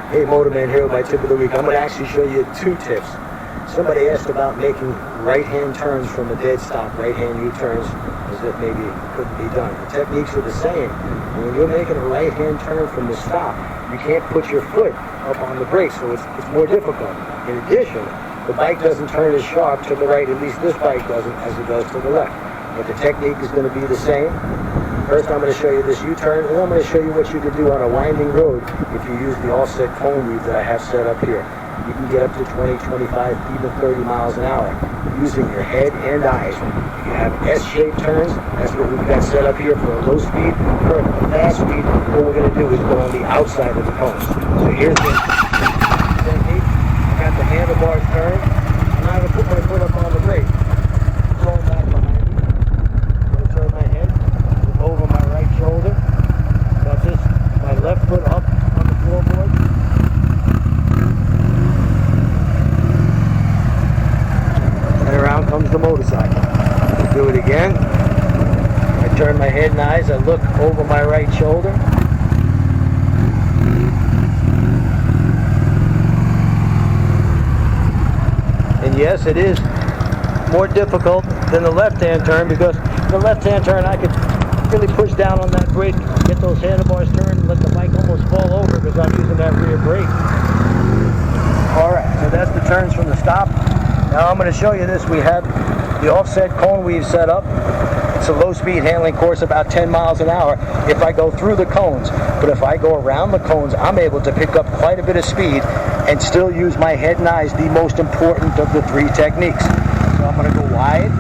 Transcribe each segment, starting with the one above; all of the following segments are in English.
Hey, Motorman here with my tip of the week. I'm going to actually show you 2 tips. Somebody asked about making right-hand turns from a dead stop, right-hand U-turns, as if maybe it couldn't be done. The techniques are the same. When you're making a right-hand turn from the stop, you can't put your foot up on the brake, so it's more difficult. In addition, the bike doesn't turn as sharp to the right, at least this bike doesn't, as it does to the left. But the technique is going to be the same. First, I'm going to show you this U-turn, and I'm going to show you what you can do on a winding road if you use the offset cone weave that I have set up here. You can get up to 20, 25, even 30 miles an hour using your head and eyes. You have S-shaped turns. That's what we've got set up here for a low speed. For a fast speed, what we're going to do is go on the outside of the cones. So here's the technique. I got the handlebars turned. And I'm going to put my foot up on the brake. Going back behind me. I'm going to turn my head over my right shoulder. Got this, my left foot up on the floorboard. And around comes the motorcycle. Do it again. I turn my head and eyes. I look over my right shoulder. And yes, it is more difficult than the left-hand turn, because the left-hand turn I could really push down on that brake, get those handlebars turned, and let the bike almost fall over because I'm using that rear brake. Alright, so that's the turns from the stop. Now I'm going to show you this. We have the offset cone weave set up. It's a low-speed handling course, about 10 miles an hour if I go through the cones. But if I go around the cones, I'm able to pick up quite a bit of speed and still use my head and eyes, the most important of the 3 techniques. So I'm going to go wide,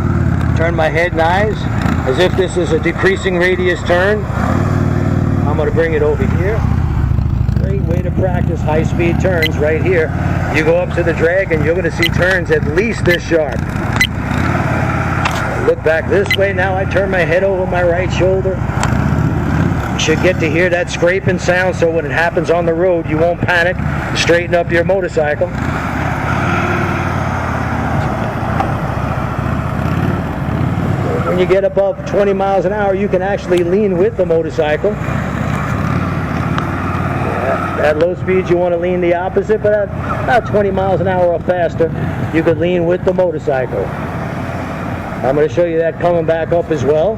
turn my head and eyes as if this is a decreasing radius turn. I'm going to bring it over here. Great way to practice high-speed turns right here. You go up to the drag and you're going to see turns at least this sharp. Look back this way. Now I turn my head over my right shoulder. You should get to hear that scraping sound, so when it happens on the road you won't panic. Straighten up your motorcycle. When you get above 20 miles an hour, you can actually lean with the motorcycle. At low speeds you want to lean the opposite, but at about 20 miles an hour or faster, you could lean with the motorcycle. I'm going to show you that coming back up as well.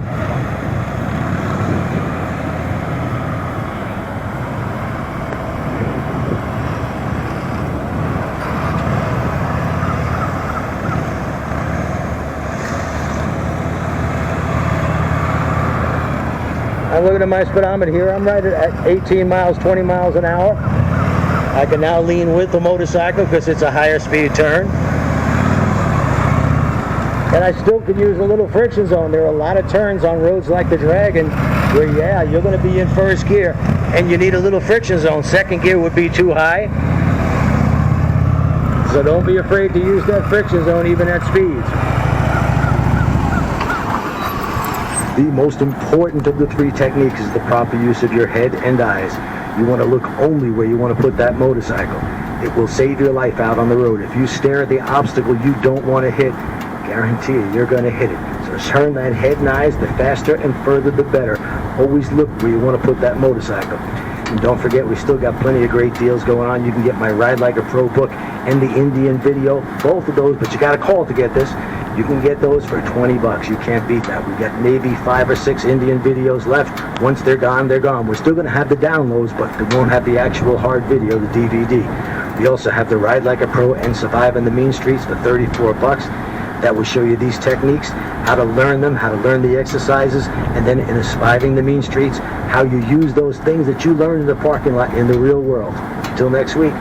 I'm looking at my speedometer here. I'm right at 18 miles, 20 miles an hour. I can now lean with the motorcycle because it's a higher speed turn. And I still could use a little friction zone. There are a lot of turns on roads like the Dragon where, yeah, you're going to be in first gear and you need a little friction zone. Second gear would be too high. So don't be afraid to use that friction zone even at speeds. The most important of the 3 techniques is the proper use of your head and eyes. You want to look only where you want to put that motorcycle. It will save your life out on the road. If you stare at the obstacle you don't want to hit, guarantee you're going to hit it. So turn that head and eyes. The faster and further the better. Always look where you want to put that motorcycle. And don't forget, we still got plenty of great deals going on. You can get my Ride Like a Pro book and the Indian video, both of those, but you got to call to get this. You can get those for 20 bucks. You can't beat that. We got maybe 5 or 6 Indian videos left. Once they're gone, they're gone. We're still going to have the downloads, but we won't have the actual hard video, the DVD. We also have the Ride Like a Pro and Survive in the Mean Streets for 34 bucks. That will show you these techniques, how to learn them, how to learn the exercises, and then in Surviving the Mean Streets, how you use those things that you learned in the parking lot in the real world. Until next week.